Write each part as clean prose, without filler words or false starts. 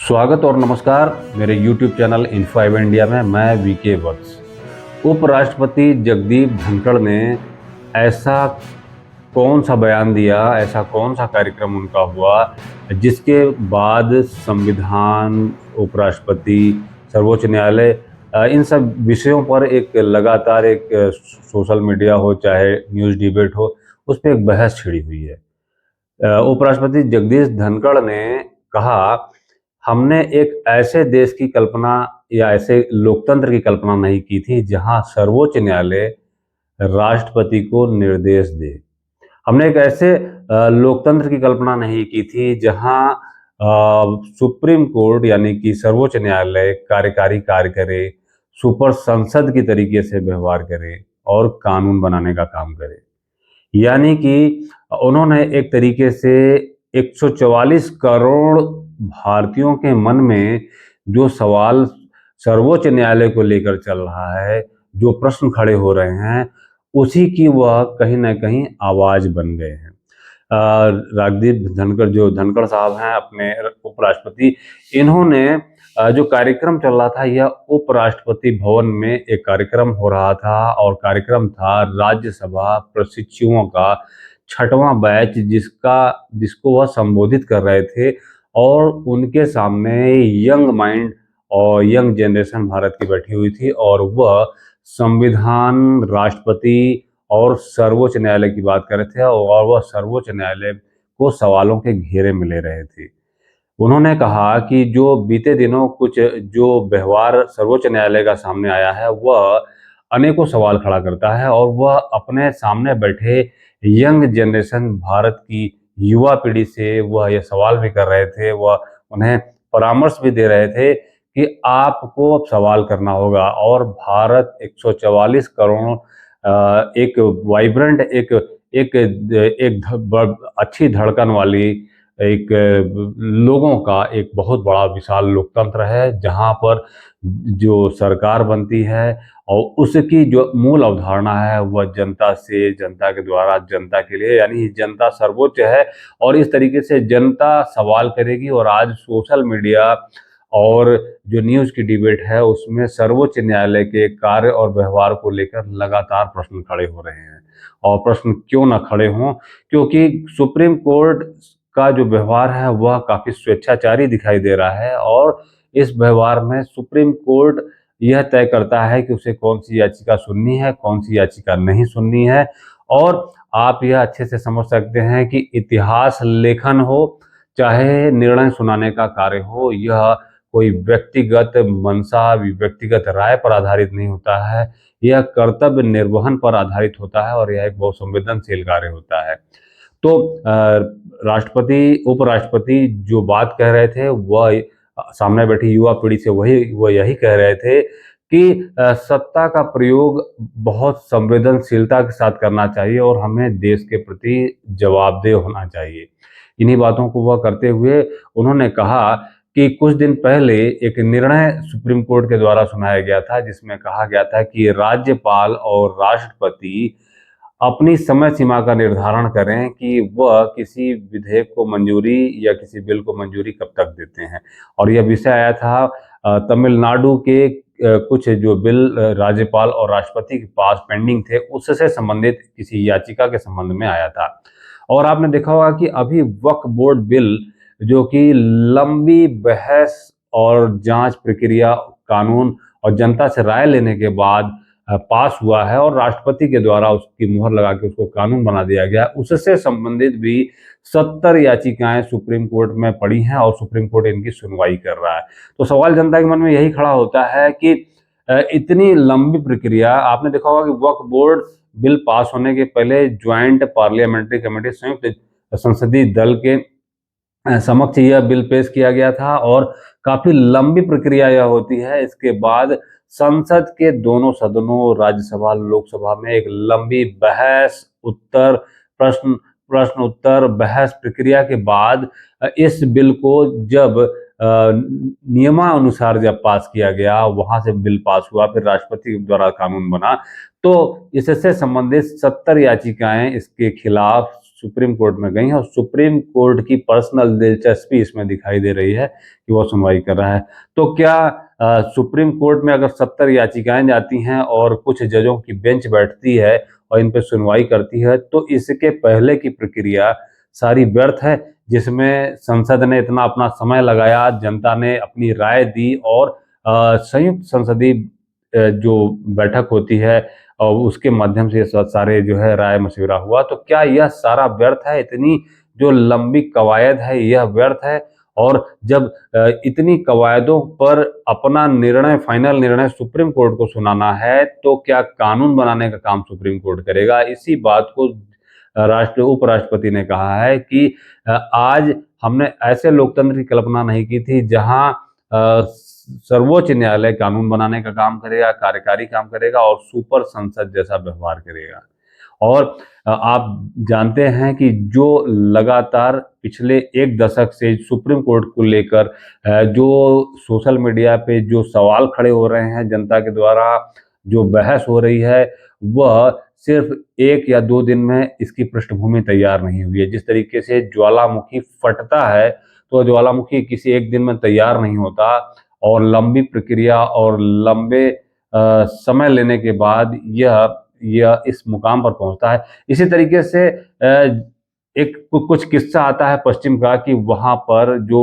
स्वागत और नमस्कार मेरे YouTube चैनल इन्फो इंडिया में। मैं वीके वत्स। उपराष्ट्रपति जगदीप धनखड़ ने ऐसा कौन सा बयान दिया, ऐसा कौन सा कार्यक्रम उनका हुआ जिसके बाद संविधान, उपराष्ट्रपति, सर्वोच्च न्यायालय, इन सब विषयों पर एक लगातार एक सोशल मीडिया हो चाहे न्यूज़ डिबेट हो, उस पर एक बहस छिड़ी हुई है। उपराष्ट्रपति जगदीप धनखड़ ने कहा, हमने एक ऐसे देश की कल्पना या ऐसे लोकतंत्र की कल्पना नहीं की थी जहां सर्वोच्च न्यायालय राष्ट्रपति को निर्देश दे। हमने एक ऐसे लोकतंत्र की कल्पना नहीं की थी जहां सुप्रीम कोर्ट यानी कि सर्वोच्च न्यायालय कार्यकारी कार्य करे, सुपर संसद की तरीके से व्यवहार करे और कानून बनाने का काम करे। यानी कि उन्होंने एक तरीके से 144 करोड़ भारतीयों के मन में जो सवाल सर्वोच्च न्यायालय को लेकर चल रहा है, जो प्रश्न खड़े हो रहे हैं, उसी की वह कहीं ना कहीं आवाज बन गए हैं। राजदीप धनखड़ जो धनखड़ साहब हैं अपने उपराष्ट्रपति, इन्होंने जो कार्यक्रम चल रहा था, यह उपराष्ट्रपति भवन में एक कार्यक्रम हो रहा था और कार्यक्रम था राज्यसभा प्रशिक्षुओं का 6वां बैच जिसको वह संबोधित कर रहे थे और उनके सामने यंग माइंड और यंग जनरेशन भारत की बैठी हुई थी और वह संविधान, राष्ट्रपति और सर्वोच्च न्यायालय की बात कर रहे थे और वह सर्वोच्च न्यायालय को सवालों के घेरे में ले रहे थे। उन्होंने कहा कि जो बीते दिनों कुछ जो व्यवहार सर्वोच्च न्यायालय का सामने आया है, वह अनेकों सवाल खड़ा करता है और वह अपने सामने बैठे यंग जनरेशन भारत की युवा पीढ़ी से वह ये सवाल भी कर रहे थे, वह उन्हें परामर्श भी दे रहे थे कि आपको अब सवाल करना होगा। और भारत 144 करोड़ एक वाइब्रेंट, एक एक अच्छी धड़कन वाली एक लोगों का एक बहुत बड़ा विशाल लोकतंत्र है, जहां पर जो सरकार बनती है और उसकी जो मूल अवधारणा है वह जनता से, जनता के द्वारा, जनता के लिए, यानी जनता सर्वोच्च है। और इस तरीके से जनता सवाल करेगी और आज सोशल मीडिया और जो न्यूज़ की डिबेट है उसमें सर्वोच्च न्यायालय के कार्य और व्यवहार को लेकर लगातार प्रश्न खड़े हो रहे हैं। और प्रश्न क्यों ना खड़े हों, क्योंकि सुप्रीम कोर्ट का जो व्यवहार है वह काफ़ी स्वेच्छाचारी दिखाई दे रहा है और इस व्यवहार में सुप्रीम कोर्ट यह तय करता है कि उसे कौन सी याचिका सुननी है, कौन सी याचिका नहीं सुननी है। और आप यह अच्छे से समझ सकते हैं कि इतिहास लेखन हो, चाहे निर्णय सुनाने का कार्य हो, यह कोई व्यक्तिगत मंशा, व्यक्तिगत राय पर आधारित नहीं होता है। यह कर्तव्य निर्वहन पर आधारित होता है और यह एक बहुत संवेदनशील कार्य होता है। तो राष्ट्रपति, उपराष्ट्रपति जो बात कह रहे थे वह सामने बैठी युवा पीढ़ी से वह यही कह रहे थे कि सत्ता का प्रयोग बहुत संवेदनशीलता के साथ करना चाहिए और हमें देश के प्रति जवाबदेह होना चाहिए। इन्हीं बातों को वह करते हुए उन्होंने कहा कि कुछ दिन पहले एक निर्णय सुप्रीम कोर्ट के द्वारा सुनाया गया था जिसमें कहा गया था कि राज्यपाल और राष्ट्रपति अपनी समय सीमा का निर्धारण करें कि वह किसी विधेयक को मंजूरी या किसी बिल को मंजूरी कब तक देते हैं। और यह विषय आया था तमिलनाडु के कुछ जो बिल राज्यपाल और राष्ट्रपति के पास पेंडिंग थे, उससे संबंधित किसी याचिका के संबंध में आया था। और आपने देखा होगा कि अभी वक्फ बोर्ड बिल, जो कि लंबी बहस और जांच प्रक्रिया, कानून और जनता से राय लेने के बाद पास हुआ है और राष्ट्रपति के द्वारा उसकी मुहर लगा के उसको कानून बना दिया गया, उससे संबंधित भी 70 याचिकाएं सुप्रीम कोर्ट में पड़ी हैं और सुप्रीम कोर्ट इनकी सुनवाई कर रहा है। तो सवाल जनता के मन में यही खड़ा होता है कि इतनी लंबी प्रक्रिया, आपने देखा होगा कि वक्फ बोर्ड बिल पास होने के पहले ज्वाइंट पार्लियामेंट्री कमेटी, संयुक्त संसदीय दल के समक्ष यह बिल पेश किया गया था और काफी लंबी प्रक्रिया यह होती है। इसके बाद संसद के दोनों सदनों, राज्यसभा, लोकसभा में एक लंबी बहस, उत्तर, प्रश्न प्रश्न उत्तर, बहस प्रक्रिया के बाद इस बिल को जब नियमानुसार जब पास किया गया, वहां से बिल पास हुआ, फिर राष्ट्रपति द्वारा कानून बना, तो इससे संबंधित 70 याचिकाएं इसके खिलाफ सुप्रीम कोर्ट में गई हैं और सुप्रीम कोर्ट की पर्सनल दिलचस्पी इसमें दिखाई दे रही है कि वो सुनवाई कर रहा है। तो क्या सुप्रीम कोर्ट में अगर 70 याचिकाएं जाती हैं और कुछ जजों की बेंच बैठती है और इन पे सुनवाई करती है, तो इसके पहले की प्रक्रिया सारी व्यर्थ है, जिसमें संसद ने इतना अपना समय लगाया, जनता ने अपनी राय दी और संयुक्त संसदीय जो बैठक होती है और उसके माध्यम से सारे जो है राय मशविरा हुआ। तो क्या यह सारा व्यर्थ है? इतनी जो लंबी कवायद है यह व्यर्थ है? और जब इतनी कवायदों पर अपना निर्णय, फाइनल निर्णय सुप्रीम कोर्ट को सुनाना है, तो क्या कानून बनाने का काम सुप्रीम कोर्ट करेगा? इसी बात को उपराष्ट्रपति ने कहा है कि आज हमने ऐसे लोकतंत्र की कल्पना नहीं की थी जहां सर्वोच्च न्यायालय कानून बनाने का काम करेगा, कार्यकारी काम करेगा और सुपर संसद जैसा व्यवहार करेगा। और आप जानते हैं कि जो लगातार पिछले एक दशक से सुप्रीम कोर्ट को लेकर जो सोशल मीडिया पे जो सवाल खड़े हो रहे हैं जनता के द्वारा, जो बहस हो रही है, वह सिर्फ 1 या 2 दिन में इसकी पृष्ठभूमि तैयार नहीं हुई है। जिस तरीके से ज्वालामुखी फटता है, तो ज्वालामुखी किसी एक दिन में तैयार नहीं होता और लंबी प्रक्रिया और लंबे समय लेने के बाद यह इस मुकाम पर पहुंचता है। इसी तरीके से एक कुछ किस्सा आता है पश्चिम का कि वहां पर जो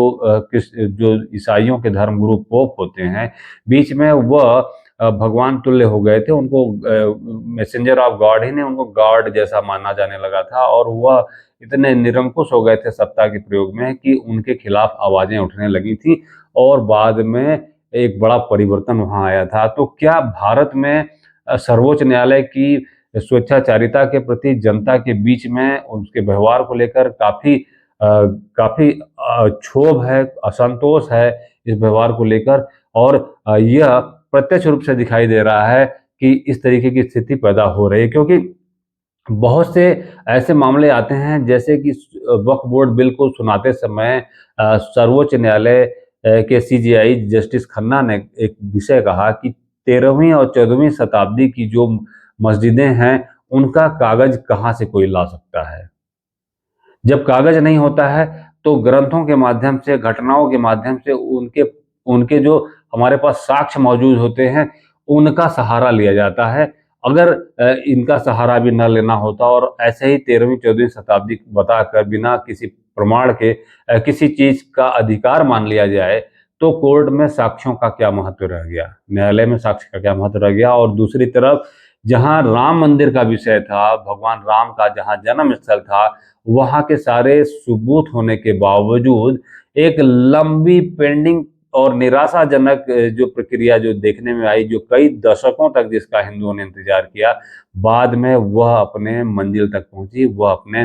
ईसाइयों के धर्मगुरु पोप होते हैं, बीच में वह भगवान तुल्य हो गए थे। उनको मैसेंजर ऑफ गॉड ही ने उनको गॉड जैसा माना जाने लगा था और वह इतने निरंकुश हो गए थे सत्ता के प्रयोग में कि उनके खिलाफ आवाजें उठने लगी थी और बाद में एक बड़ा परिवर्तन वहां आया था। तो क्या भारत में सर्वोच्च न्यायालय की स्वेच्छाचारिता के प्रति जनता के बीच में उसके व्यवहार को लेकर काफी क्षोभ है, असंतोष है इस व्यवहार को लेकर और यह प्रत्यक्ष रूप से दिखाई दे रहा है कि इस तरीके की स्थिति पैदा हो रही है, क्योंकि बहुत से ऐसे मामले आते हैं जैसे कि वक्फ बोर्ड बिल को सुनाते समय सर्वोच्च न्यायालय के सीजेआई जस्टिस खन्ना ने एक विषय कहा कि 13वीं और 14वीं शताब्दी की जो मस्जिदें हैं उनका कागज कहाँ से कोई ला सकता है। जब कागज नहीं होता है तो ग्रंथों के माध्यम से, घटनाओं के माध्यम से उनके उनके जो हमारे पास साक्ष्य मौजूद होते हैं उनका सहारा लिया जाता है। अगर इनका सहारा भी न लेना होता और ऐसे ही 13वीं 14वीं शताब्दी बताकर बिना किसी प्रमाण के किसी चीज का अधिकार मान लिया जाए, तो कोर्ट में साक्ष्यों का क्या महत्व रह गया, न्यायालय में साक्ष्य का क्या महत्व रह गया। और दूसरी तरफ जहां राम मंदिर का विषय था, भगवान राम का जहां जन्म स्थल था, वहां के सारे सबूत होने के बावजूद एक लंबी पेंडिंग और निराशाजनक जो प्रक्रिया जो देखने में आई, जो कई दशकों तक जिसका हिंदुओं ने इंतजार किया, बाद में वह अपने मंजिल तक पहुंची, वह अपने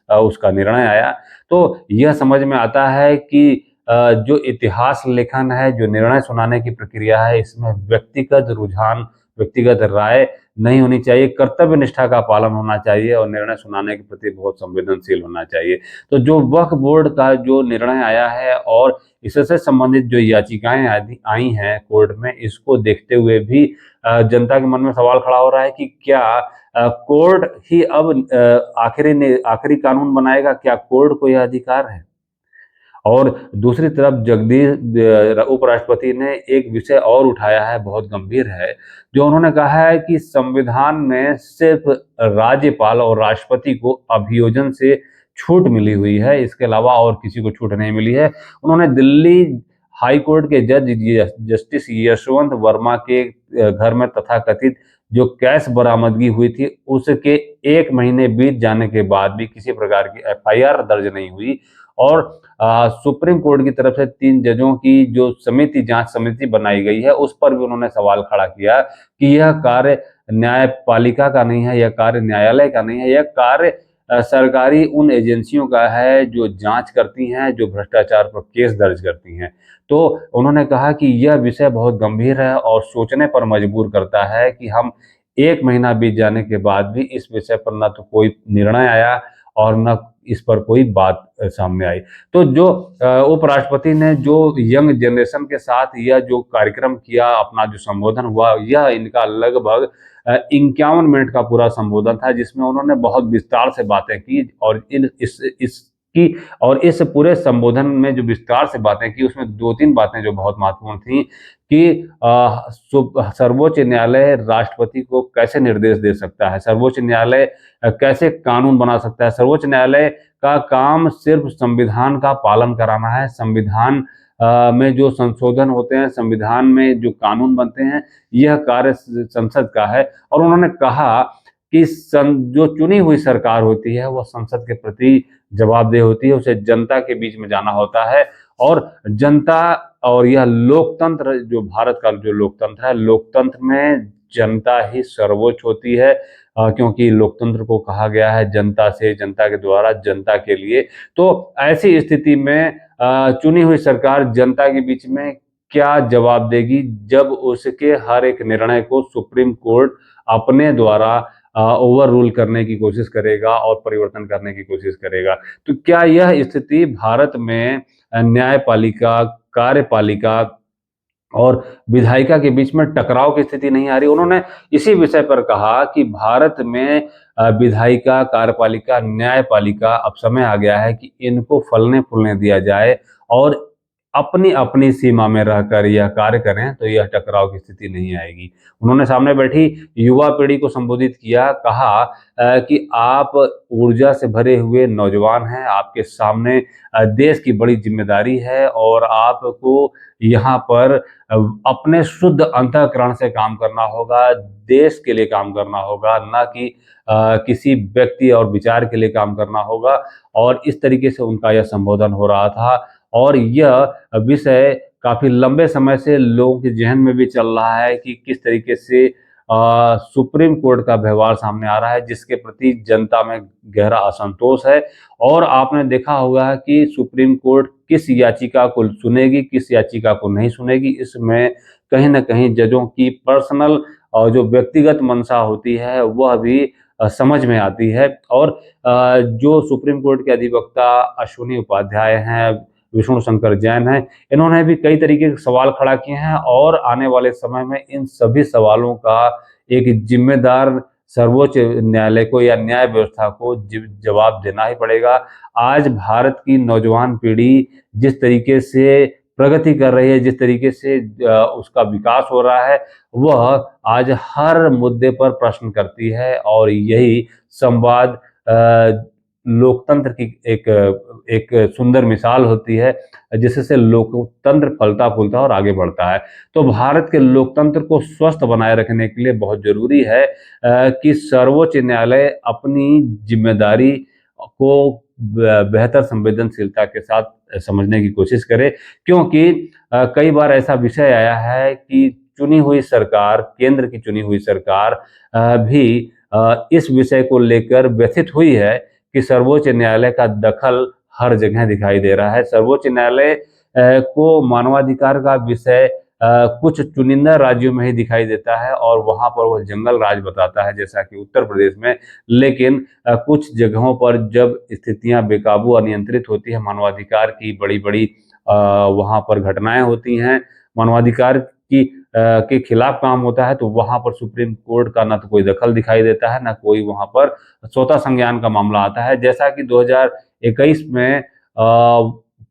उसका निर्णय आया। तो यह समझ में आता है कि जो इतिहास लेखन है, जो निर्णय सुनाने की प्रक्रिया है, इसमें व्यक्तिगत रुझान, व्यक्तिगत राय नहीं होनी चाहिए, कर्तव्य निष्ठा का पालन होना चाहिए और निर्णय सुनाने के प्रति बहुत संवेदनशील होना चाहिए। तो जो वक्फ बोर्ड का जो निर्णय आया है और इससे संबंधित जो याचिकाएं आई हैं कोर्ट में, इसको देखते हुए भी जनता के मन में सवाल खड़ा हो रहा है कि क्या कोर्ट ही अब आखिरी कानून बनाएगा? क्या कोर्ट को यह अधिकार है? और दूसरी तरफ जगदीश उपराष्ट्रपति ने एक विषय और उठाया है, बहुत गंभीर है, जो उन्होंने कहा है कि संविधान में सिर्फ राज्यपाल और राष्ट्रपति को अभियोजन से छूट मिली हुई है, इसके अलावा और किसी को छूट नहीं मिली है। उन्होंने दिल्ली हाई कोर्ट के जज जस्टिस यशवंत वर्मा के घर में तथाकथित जो कैश बरामदगी हुई थी, उसके 1 महीने बीत जाने के बाद भी किसी प्रकार की एफआईआर दर्ज नहीं हुई और सुप्रीम कोर्ट की तरफ से 3 जजों की जो जांच समिति बनाई गई है, उस पर भी उन्होंने सवाल खड़ा किया कि यह कार्य न्यायपालिका का नहीं है, यह कार्य न्यायालय का नहीं है, यह कार्य सरकारी उन एजेंसियों का है जो जांच करती हैं, जो भ्रष्टाचार पर केस दर्ज करती हैं। तो उन्होंने कहा कि यह विषय बहुत गंभीर है और सोचने पर मजबूर करता है कि हम 1 महीना बीत जाने के बाद भी इस विषय पर न तो कोई निर्णय आया और न इस पर कोई बात सामने आई। तो जो उपराष्ट्रपति ने जो यंग जनरेशन के साथ यह जो कार्यक्रम किया, अपना जो संबोधन हुआ, यह इनका लगभग 51 मिनट का पूरा संबोधन था, जिसमें उन्होंने बहुत विस्तार से बातें की और इसकी और इस पूरे संबोधन में जो विस्तार से बातें की, उसमें 2-3 बातें जो बहुत महत्वपूर्ण थी कि सर्वोच्च न्यायालय राष्ट्रपति को कैसे निर्देश दे सकता है, सर्वोच्च न्यायालय कैसे कानून बना सकता है, सर्वोच्च न्यायालय का काम सिर्फ संविधान का पालन कराना है, संविधान में जो संशोधन होते हैं, संविधान में जो कानून बनते हैं, यह कार्य संसद का है। और उन्होंने कहा कि जो चुनी हुई सरकार होती है, वह संसद के प्रति जवाबदेह होती है, उसे जनता के बीच में जाना होता है और जनता और यह लोकतंत्र, जो भारत का जो लोकतंत्र है, लोकतंत्र में जनता ही सर्वोच्च होती है, क्योंकि लोकतंत्र को कहा गया है जनता से, जनता के द्वारा, जनता के लिए। तो ऐसी स्थिति में चुनी हुई सरकार जनता के बीच में क्या जवाब देगी, जब उसके हर एक निर्णय को सुप्रीम कोर्ट अपने द्वारा ओवर रूल करने की कोशिश करेगा और परिवर्तन करने की कोशिश करेगा। तो क्या यह स्थिति भारत में न्यायपालिका, कार्यपालिका और विधायिका के बीच में टकराव की स्थिति नहीं आ रही? उन्होंने इसी विषय पर कहा कि भारत में विधायिका, कार्यपालिका, न्यायपालिका, अब समय आ गया है कि इनको फलने-फूलने दिया जाए और अपनी-अपनी सीमा में रहकर यह कार्य करें, तो यह टकराव की स्थिति नहीं आएगी। उन्होंने सामने बैठी युवा पीढ़ी को संबोधित किया, कहा कि आप ऊर्जा से भरे हुए नौजवान हैं, आपके सामने देश की बड़ी ज़िम्मेदारी है और आपको यहाँ पर अपने शुद्ध अंतःकरण से काम करना होगा, देश के लिए काम करना होगा, ना कि किसी व्यक्ति और विचार के लिए काम करना होगा। और इस तरीके से उनका यह संबोधन हो रहा था और यह विषय काफ़ी लंबे समय से लोगों के ज़हन में भी चल रहा है कि किस तरीके से सुप्रीम कोर्ट का व्यवहार सामने आ रहा है, जिसके प्रति जनता में गहरा असंतोष है। और आपने देखा होगा कि सुप्रीम कोर्ट किस याचिका को सुनेगी, किस याचिका को नहीं सुनेगी, इसमें कहीं न कहीं जजों की पर्सनल और जो व्यक्तिगत मंशा होती है, वह भी समझ में आती है। और जो सुप्रीम कोर्ट के अधिवक्ता अश्विनी उपाध्याय हैं, विष्णु शंकर जैन हैं, इन्होंने भी कई तरीके के सवाल खड़ा किए हैं और आने वाले समय में इन सभी सवालों का एक जिम्मेदार सर्वोच्च न्यायालय को या न्याय व्यवस्था को जवाब देना ही पड़ेगा। आज भारत की नौजवान पीढ़ी जिस तरीके से प्रगति कर रही है, जिस तरीके से उसका विकास हो रहा है, वह आज हर मुद्दे पर प्रश्न करती है और यही संवाद लोकतंत्र की एक एक सुंदर मिसाल होती है, जिससे लोकतंत्र फलता-फूलता और आगे बढ़ता है। तो भारत के लोकतंत्र को स्वस्थ बनाए रखने के लिए बहुत ज़रूरी है कि सर्वोच्च न्यायालय अपनी ज़िम्मेदारी को बेहतर संवेदनशीलता के साथ समझने की कोशिश करे, क्योंकि कई बार ऐसा विषय आया है कि चुनी हुई सरकार, केंद्र की चुनी हुई सरकार भी इस विषय को लेकर व्यथित हुई है कि सर्वोच्च न्यायालय का दखल हर जगह दिखाई दे रहा है। सर्वोच्च न्यायालय को मानवाधिकार का विषय कुछ चुनिंदा राज्यों में ही दिखाई देता है और वहाँ पर वह जंगल राज बताता है, जैसा कि उत्तर प्रदेश में। लेकिन कुछ जगहों पर जब स्थितियाँ बेकाबू अनियंत्रित होती है, मानवाधिकार की बड़ी-बड़ी वहाँ पर घटनाएँ होती हैं, मानवाधिकार के खिलाफ काम होता है, तो वहाँ पर सुप्रीम कोर्ट का ना तो कोई दखल दिखाई देता है, ना कोई वहाँ पर स्वतः संज्ञान का मामला आता है। जैसा कि 2021 में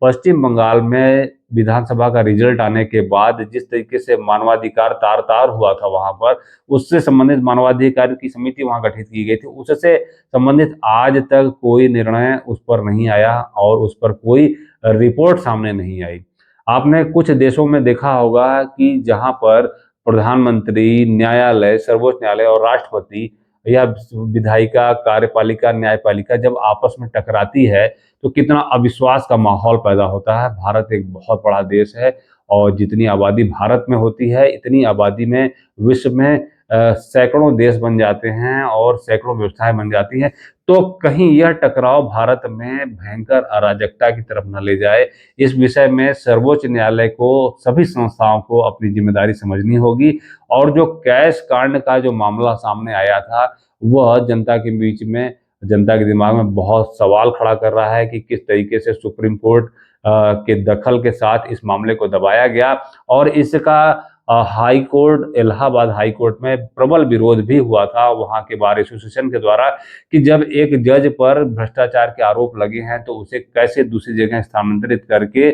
पश्चिम बंगाल में विधानसभा का रिजल्ट आने के बाद जिस तरीके से मानवाधिकार तार-तार हुआ था वहाँ पर, उससे संबंधित मानवाधिकार की समिति वहाँ गठित की गई थी। उससे संबंधित आज तक कोई निर्णय उस पर नहीं आया और उस पर कोई रिपोर्ट सामने नहीं आई। आपने कुछ देशों में देखा होगा कि जहाँ पर प्रधानमंत्री, न्यायालय, सर्वोच्च न्यायालय और राष्ट्रपति या विधायिका, कार्यपालिका, न्यायपालिका जब आपस में टकराती है, तो कितना अविश्वास का माहौल पैदा होता है। भारत एक बहुत बड़ा देश है और जितनी आबादी भारत में होती है, इतनी आबादी में विश्व में सैकड़ों देश बन जाते हैं और सैकड़ों व्यवस्थाएँ बन जाती हैं। तो कहीं यह टकराव भारत में भयंकर अराजकता की तरफ न ले जाए, इस विषय में सर्वोच्च न्यायालय को, सभी संस्थाओं को अपनी ज़िम्मेदारी समझनी होगी। और जो कैश कांड का जो मामला सामने आया था, वह जनता के बीच में, जनता के दिमाग में बहुत सवाल खड़ा कर रहा है कि किस तरीके से सुप्रीम कोर्ट के दखल के साथ इस मामले को दबाया गया और इसका high court, Allahabad high court में प्रबल विरोध भी हुआ था वहाँ के बार एसोसिएशन के द्वारा कि जब एक जज पर भ्रष्टाचार के आरोप लगे हैं तो उसे कैसे दूसरी जगह स्थानांतरित करके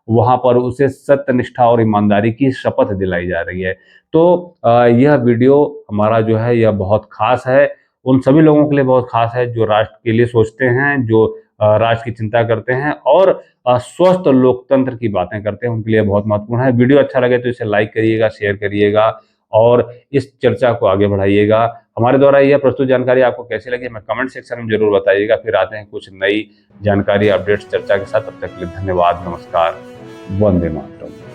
वहाँ पर उसे सत्यनिष्ठा और ईमानदारी की शपथ दिलाई जा रही है। तो यह वीडियो हमारा जो है यह बहुत खास है, उन सभी लोगों के लिए बहुत खास है जो राष्ट्र के लिए सोचते हैं, जो राष्ट्र की चिंता करते हैं और स्वस्थ लोकतंत्र की बातें करते हैं, उनके लिए बहुत महत्वपूर्ण है। वीडियो अच्छा लगे तो इसे लाइक करिएगा, शेयर करिएगा और इस चर्चा को आगे बढ़ाइएगा। हमारे द्वारा यह प्रस्तुत जानकारी आपको कैसी लगी हमें कमेंट सेक्शन में जरूर बताइएगा। फिर आते हैं कुछ नई जानकारी, अपडेट्स, चर्चा के साथ। तब तक के लिए धन्यवाद, नमस्कार, वंदे मातरम।